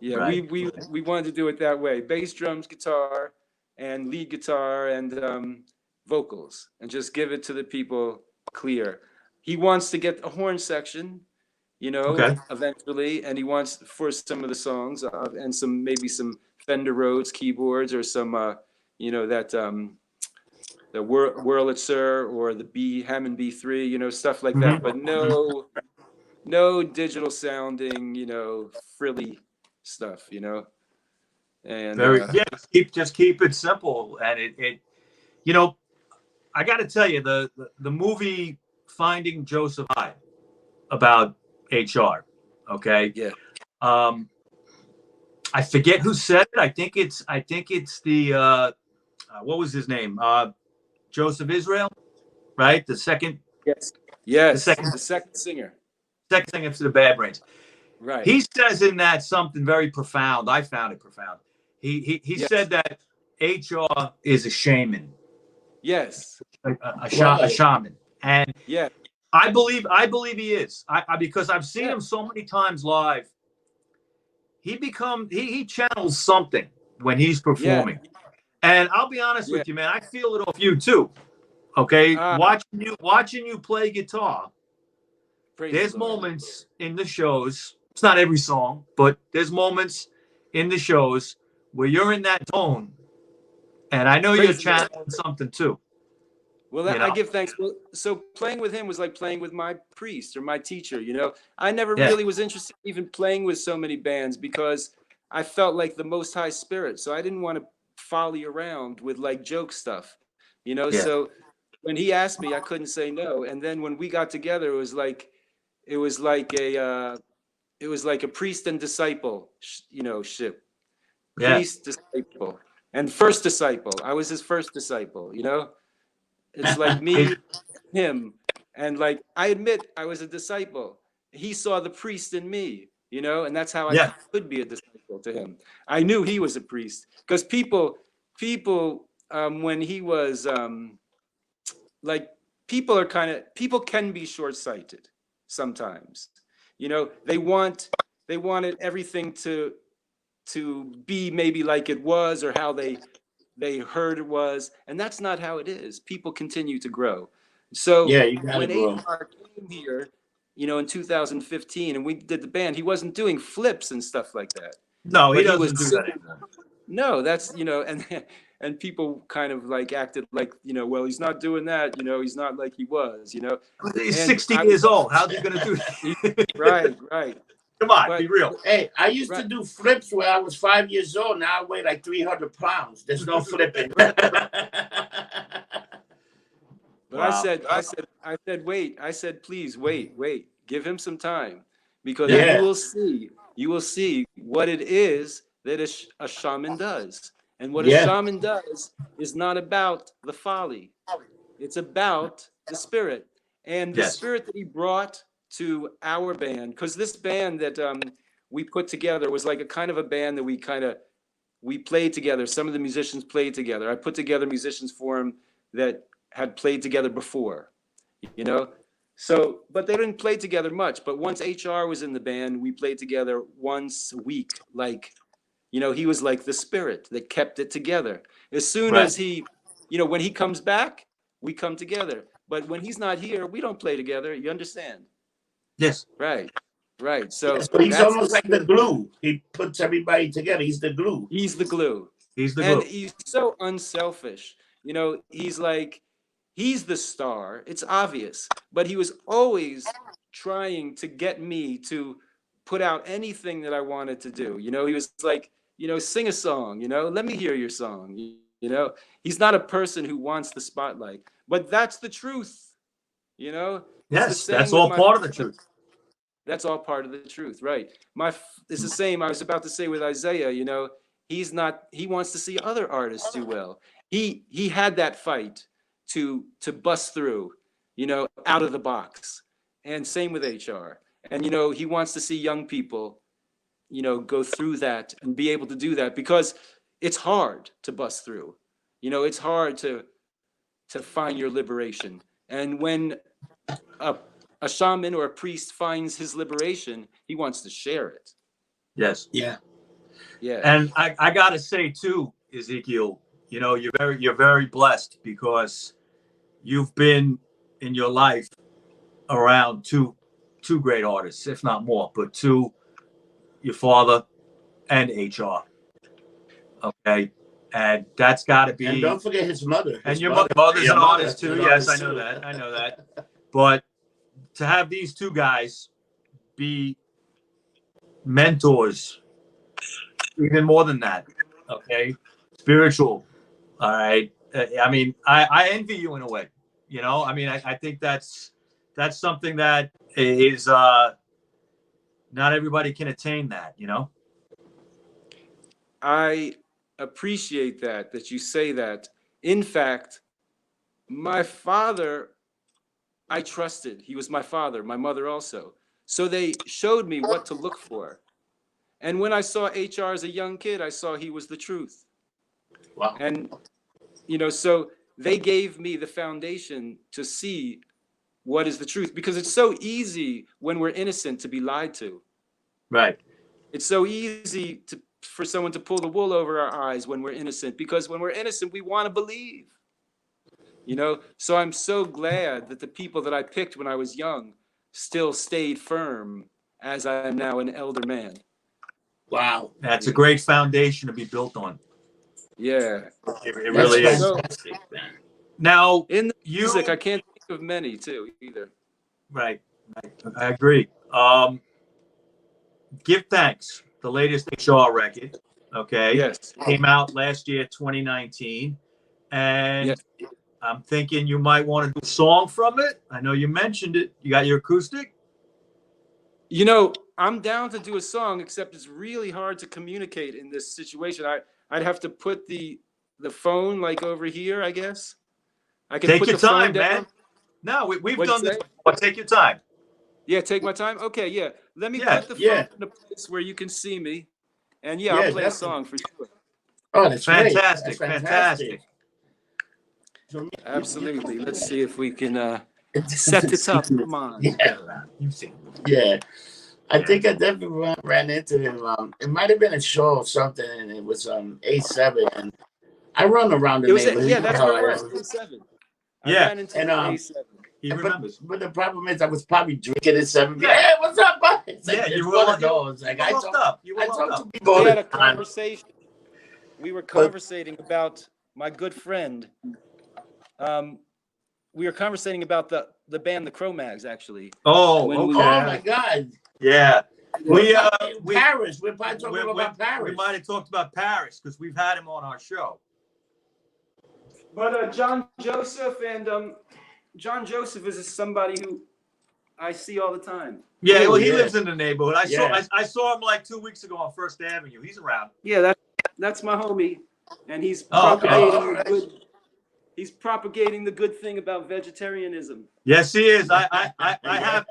Yeah, right. we wanted to do it that way: bass, drums, guitar, and lead guitar, and vocals, and just give it to the people clear. He wants to get a horn section, eventually, and he wants for some of the songs, and maybe some Fender Rhodes keyboards, or some the Wurlitzer or the Hammond B3, stuff like that, but no digital sounding, frilly stuff, and just keep it simple. And it I got to tell you, the movie Finding Joseph I about HR, okay, I forget who said it. I think it's the what was his name, Joseph Israel, right? The second, the second singer for the Bad Brains. Right. He says in that something very profound. I found it profound. He said that HR is a shaman. Yes. A shaman. And I believe he is. Because I've seen him so many times live. He channels something when he's performing. And I'll be honest with you, man, I feel it off you too. Okay? Watching you play guitar. There's moments in the shows, it's not every song, but there's moments in the shows where you're in that tone, and I know you're channeling something too. Well, I give thanks. Well, so playing with him was like playing with my priest or my teacher, I never really was interested in even playing with so many bands, because I felt like the Most High Spirit, so I didn't want to folly around with like joke stuff, so when he asked me, I couldn't say no. And then when we got together, it was like a priest and disciple, ship. Yeah. Priest, disciple, and first disciple. I was his first disciple. It's like me, him, and like I admit I was a disciple. He saw the priest in me, and that's how I Yeah. could be a disciple to him. I knew he was a priest because people, when he was like, people can be short-sighted sometimes. They wanted everything to be maybe like it was or how they heard it was, and that's not how it is. People continue to grow. So Yeah, you gotta when grow. HR came here, in 2015, and we did the band, he wasn't doing flips and stuff like that. No, he But he was doesn't do that singing. anymore. No, that's and people kind of like acted like, well, he's not doing that, he's not like he was. He's And 60 years old. How's he gonna do that? right. Come on, But be real. Hey, I used to right. do flips when I was 5 years old. Now I weigh like 300 pounds. There's no flipping. But Wow. I said, wait. I said, please wait. Give him some time, because Yeah. you will see what it is that a shaman does. And what a Yeah. shaman does is not about the folly. It's about the spirit. And the Yes. spirit that he brought to our band, because this band that we put together was like a kind of a band that we played together. Some of the musicians played together. I put together musicians for him that had played together before, So, but they didn't play together much. But once HR was in the band, we played together once a week. Like, he was like the spirit that kept it together. As soon Right. as when he comes back, we come together. But when he's not here, we don't play together. You understand? Yes. Right. So Yeah, so he's that's almost like the glue. He puts everybody together. He's the glue. He's the glue. He's the And glue. he's so unselfish. He's the star. It's obvious. But he was always trying to get me to put out anything that I wanted to do. He was like, sing a song, let me hear your song. He's not a person who wants the spotlight, but that's the truth. It's the Yes, same that's with all part of the truth. That's all part of the truth, right? It's the same. I was about to say with Isaiah, he wants to see other artists do well. He had that fight to bust through, out of the box. And same with HR. And he wants to see young people, go through that and be able to do that, because it's hard to bust through. It's hard to find your liberation. And when a shaman or a priest finds his liberation, he wants to share it. Yes. Yeah. And I gotta say too, Ezekiel, you're very blessed, because you've been in your life around two great artists, if not more, but two, your father and HR. Okay. And that's gotta be. And don't forget his mother. And your mother's an artist too. Yes, I know that. But to have these two guys be mentors, even more than that, okay, spiritual. All right. I mean, I envy you in a way. I mean, I think that's something that is not everybody can attain that. I appreciate that you say that. In fact, my father, I trusted. He was my father, my mother also. So they showed me what to look for. And when I saw HR as a young kid, I saw he was the truth. Wow. And, so they gave me the foundation to see what is the truth, because it's so easy when we're innocent to be lied to. Right. It's so easy for someone to pull the wool over our eyes when we're innocent, because when we're innocent, we want to believe. So I'm so glad that the people that I picked when I was young still stayed firm as I am now an elder man. Wow. That's a great foundation to be built on. Yeah. It really is. Fantastic, man. Now, in the music, I can't think of many too either. Right. I agree. Give Thanks, the latest HR record. Okay. Yes. Came out last year, 2019. And yes. I'm thinking you might want to do a song from it. I know you mentioned it. You got your acoustic? You know, I'm down to do a song, except it's really hard to communicate in this situation. I'd have to put the phone like over here, I guess. I can Take put your the phone time, down. man. No, we've What'd done you this say? before. Take your time. Yeah, take my time. Okay, yeah. Let me Yeah, put the phone in a place where you can see me, and yeah, I'll play a definitely. song for sure. Oh, that's Fantastic, great. That's fantastic. So, Absolutely. Let's see if we can set it up. Come on. Yeah, You've seen it. yeah. I think I definitely ran into him. It might have been a show or something, and it was A7, and I run around the It was neighborhood. yeah, You know that's how where I it was. am. A7. I Yeah. ran into And A7. He but remembers. the problem is I was probably drinking at 7. Hey, what's up, bud? It's like, Yeah, it's you were one like, of those. Like I locked talk, up. You were I locked talk up. to people all We the had a time. conversation. We were But- conversating about my good friend. We were conversating about the band the Cro-Mags, actually. Oh, When we- okay. Oh my God. Yeah. Paris. We're probably talking about Paris. We might have talked about Paris because we've had him on our show. But John Joseph and John Joseph is somebody who I see all the time. Yeah, Oh, well, he yeah. lives in the neighborhood. I Yeah. saw him like 2 weeks ago on First Avenue. He's around. Yeah, that's my homie, and he's Oh, okay. propagating the good. He's propagating the good thing about vegetarianism. Yes, he is. I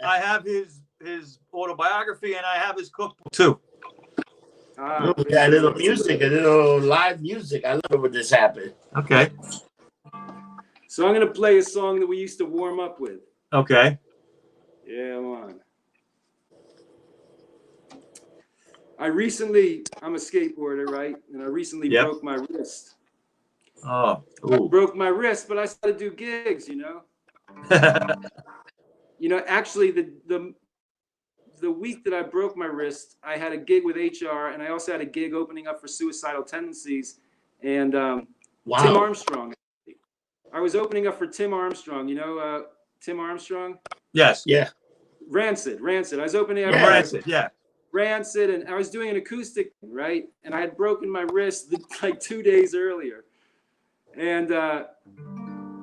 have his autobiography and I have his cookbook too. Yeah, a little music, a little live music. I love it when this happened. Okay. So I'm gonna play a song that we used to warm up with. Okay. Yeah, come on. I'm a skateboarder, right? And I recently Yep. broke my wrist. Oh. I broke my wrist, but I started to do gigs, you know. Actually, the week that I broke my wrist, I had a gig with HR, and I also had a gig opening up for Suicidal Tendencies and Tim Armstrong. I was opening up for Tim Armstrong. You know Tim Armstrong? Yes. Yeah. Rancid. I was opening up Rancid. Yeah. Rancid, and I was doing an acoustic, right? And I had broken my wrist like 2 days earlier. And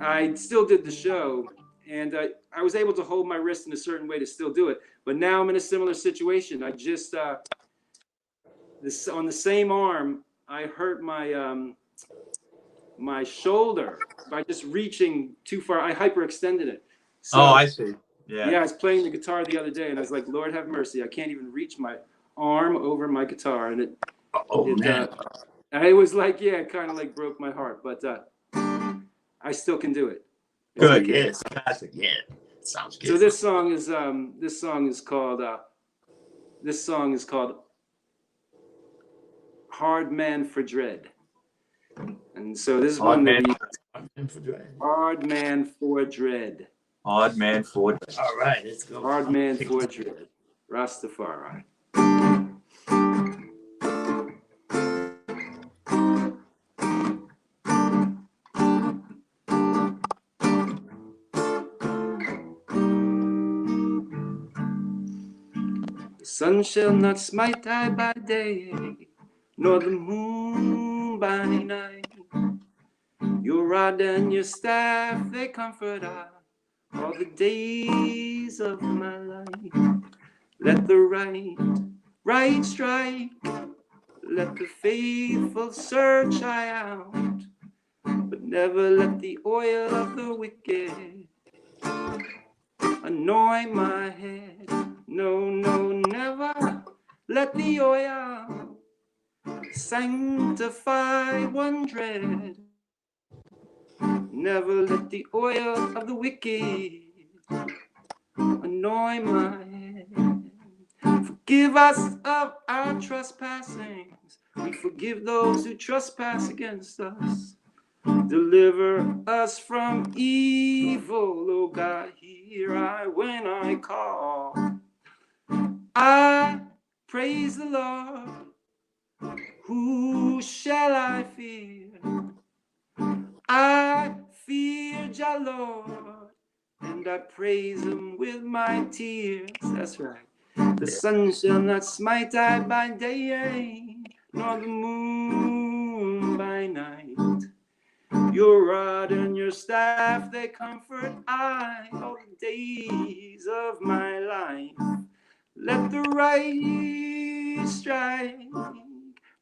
I still did the show, and I was able to hold my wrist in a certain way to still do it. But now I'm in a similar situation. I just on the same arm, I hurt my my shoulder by just reaching too far. I hyperextended it. So, I see. Yeah. Yeah, I was playing the guitar the other day, and I was like, Lord have mercy, I can't even reach my arm over my guitar, and Man. It was like, yeah, it kind of like broke my heart, but I still can do it. Good. Yeah, Yes. Fantastic. Yeah. Sounds good. So this song is called Hard Man for Dread. And so this is Hard one Man. Hard Man for Dread. Odd Man for. All right, let's go. Hard Man for Dread. Rastafari. The sun shall not smite I by day, nor the moon by night. Your rod and your staff, they comfort I all the days of my life. Let the right strike, let the faithful search I out, but never let the oil of the wicked anoint my head. No, never let the oil sanctify one dread. Never let the oil of the wicked anoint my head. Forgive us of our trespassings. We forgive those who trespass against us. Deliver us from evil, oh God, hear I when I call. I praise the Lord. Who shall I fear? I fear Jah Lord, and I praise him with my tears. That's right. The sun shall not smite I by day, nor the moon by night. Your rod and your staff, they comfort I all the days of my life. Let the right strike,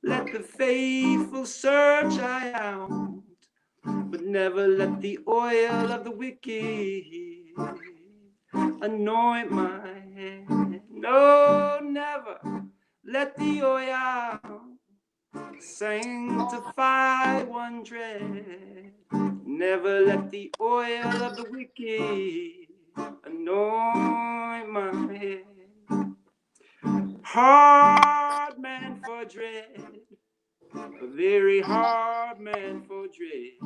let the faithful search I out, but never let the oil of the wicked anoint my head. No, never let the oil sanctify one dread. Never let the oil of the wicked anoint my head. Hard man for dread, a very hard man for dread.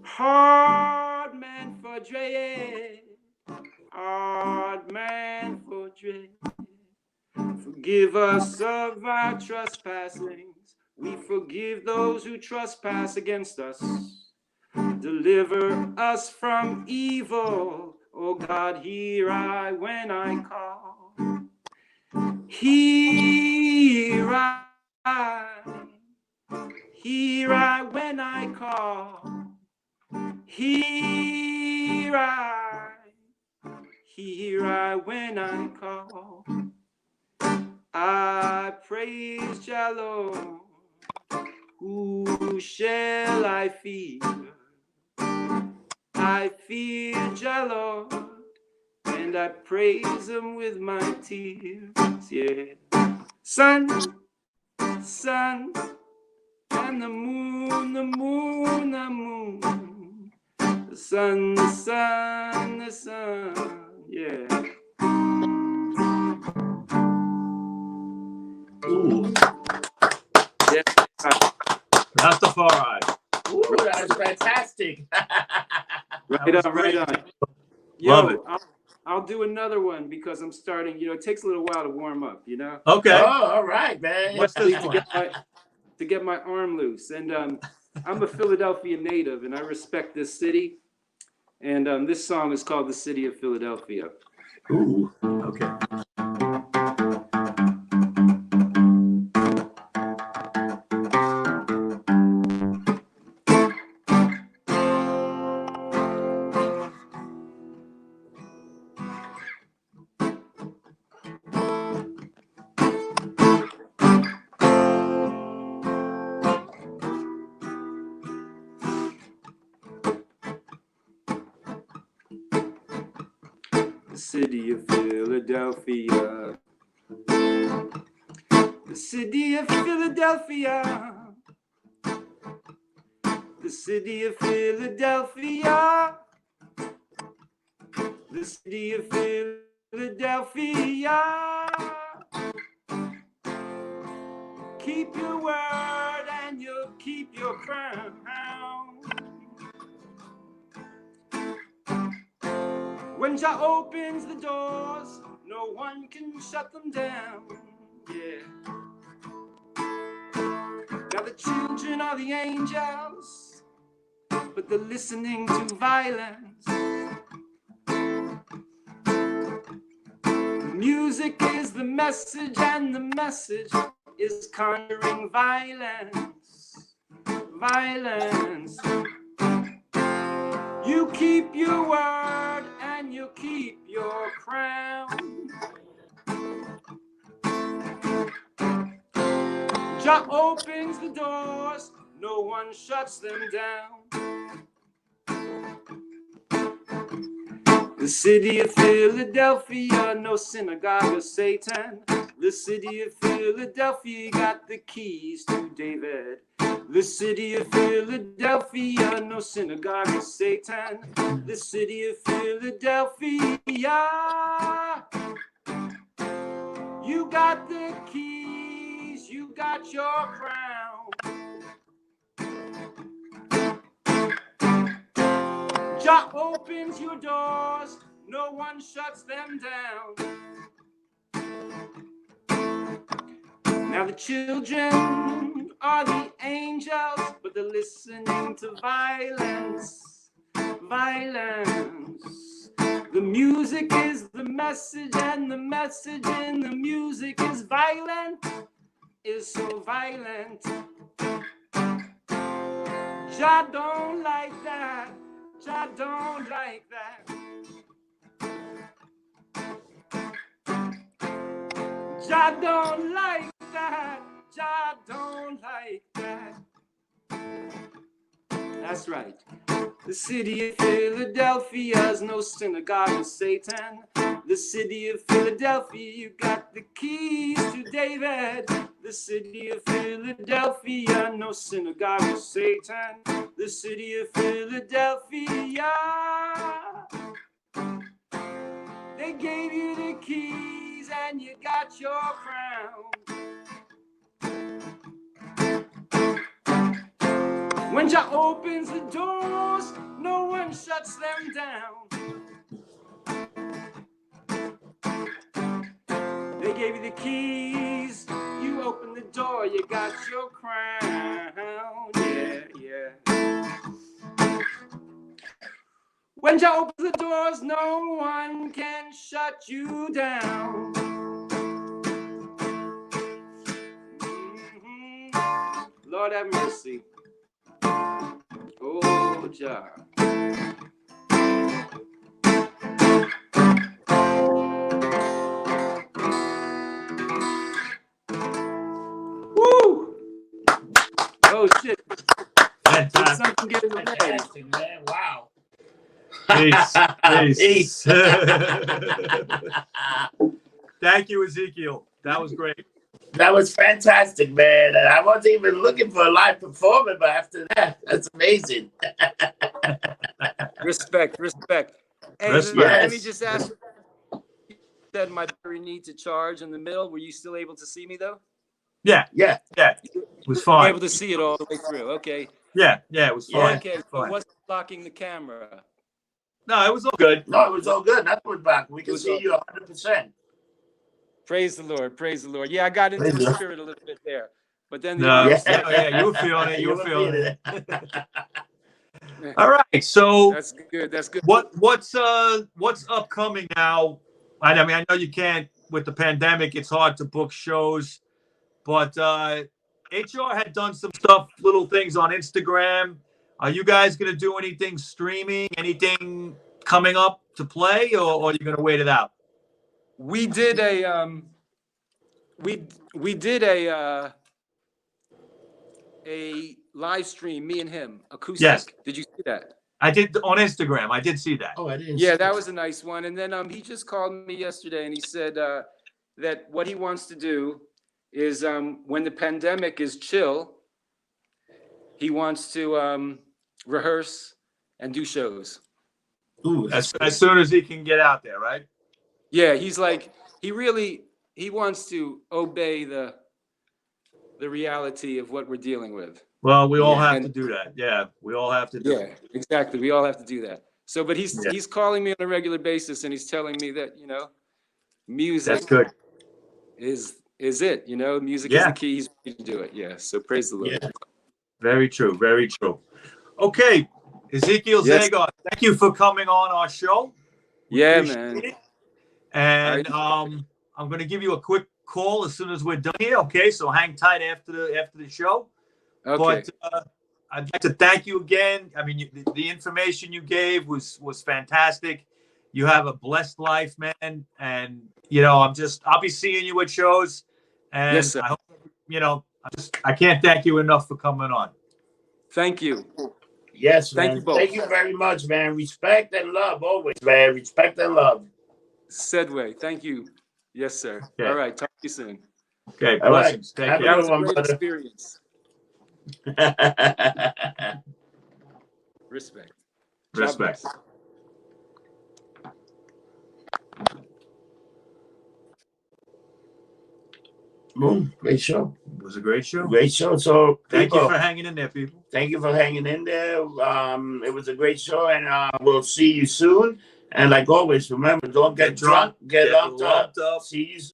Hard man for dread, hard man for dread. Forgive us of our trespassings, we forgive those who trespass against us. Deliver us from evil, O God, hear I when I call. Hear I when I call. Hear I when I call. I praise Jah Lord, who shall I fear? I fear Jah Lord, and I praise him with my tears. Yeah. Sun, sun, and the moon, the moon, the moon. The sun, the sun, the sun. Yeah. Ooh. Yeah. Rastafari. Ooh, that's fantastic. Right on, right on. Love it. I'll do another one because I'm starting, it takes a little while to warm up, Okay. Oh, all right, man. What's this one? To get my arm loose. And I'm a Philadelphia native, and I respect this city. And this song is called The City of Philadelphia. Ooh, okay. The city of Philadelphia. The city of Philadelphia. The city of Philadelphia. The city of Philadelphia. Keep your word and you'll keep your crown. When Jah opens the doors, no one can shut them down. Yeah. Now the children are the angels, but they're listening to violence. The music is the message, and the message is conjuring violence. Violence. You keep your word and you keep your crown. Jah opens the doors, no one shuts them down. The city of Philadelphia, no synagogue of Satan. The city of Philadelphia got the keys to David. The city of Philadelphia, no synagogue of Satan. The city of Philadelphia, you got the keys, you got your crown. Jah opens your doors, no one shuts them down. Now the children are the angels, but they're listening to violence. Violence. The music is the message, and the message in the music is violent, is so violent. Jah don't like that. Jah don't like that. Jah don't like that. Jah don't like that. That's right. The city of Philadelphia's no synagogue of Satan. The city of Philadelphia, you got the keys to David. The city of Philadelphia, no synagogue of Satan. The city of Philadelphia, they gave you the keys and you got your crown. When Jah opens the doors, no one shuts them down. They gave you the keys, you open the door, you got your crown. Yeah, yeah. When Jah opens the doors, no one can shut you down. Lord have mercy. Oh, Jah. Woo! Oh shit! Fantastic. Something getting away. Fantastic, man. Wow. Peace. Peace. Thank you, Ezekiel. That was great. That was fantastic, man. And I wasn't even looking for a live performance, but after that, that's amazing. Respect. Hey, Respect. let me just ask. You said my battery needs to charge in the middle. Were you still able to see me though? Yeah. Yeah. It was fine. Able to see it all the way through. Okay. Yeah, it was fine. Okay. Fine. So what's blocking the camera? No, it was all good. No, it was all good. Nothing was back. We can see you 100%. Praise the Lord. Praise the Lord. Yeah, I got into the spirit a little bit there, but then No, yeah, you were feeling it. You were feeling it. All right, so that's good. That's good. What's upcoming now? I mean, I know you can't with the pandemic. It's hard to book shows, but HR had done some stuff, little things on Instagram. Are you guys going to do anything streaming? Anything coming up to play, or are you going to wait it out? We did a we did a live stream, me and him, acoustic. Yes. Did you see that? I did on Instagram. I did see that. Oh, I didn't. Yeah, that was a nice one. And then he just called me yesterday and he said that what he wants to do is when the pandemic is chill, he wants to rehearse and do shows. Ooh, As soon as he can get out there, right? Yeah, he's like he wants to obey the reality of what we're dealing with. Well, we all have to do that. Yeah, we all have to do it. Yeah, exactly. We all have to do that. So, but he's calling me on a regular basis and he's telling me that, music That's good. is it, music is the key. He's ready to do it. Yeah. So praise the Lord. Yeah. Very true. Very true. Okay, Ezekiel Zagar, thank you for coming on our show. Yeah, man. It. And I'm going to give you a quick call as soon as we're done here. Okay, so hang tight after the show. Okay. But I'd like to thank you again. I mean, the information you gave was fantastic. You have a blessed life, man. And I'll be seeing you at shows. And yes, sir. I hope, I can't thank you enough for coming on. Thank you. Yes, man. Thank you both. Thank you very much, man. Respect and love always, man. Respect and love. Sedway, thank you. Yes, sir. Okay. All right. Talk to you soon. Okay, All blessings. right. Thank you. That was a great experience. Respect. Respect. Boom. Great show. It was a great show. Great show. So Thank you for hanging in there, people. Thank you for hanging in there. It was a great show, and we'll see you soon. And like always, remember, don't get drunk, get lumped up. See you soon.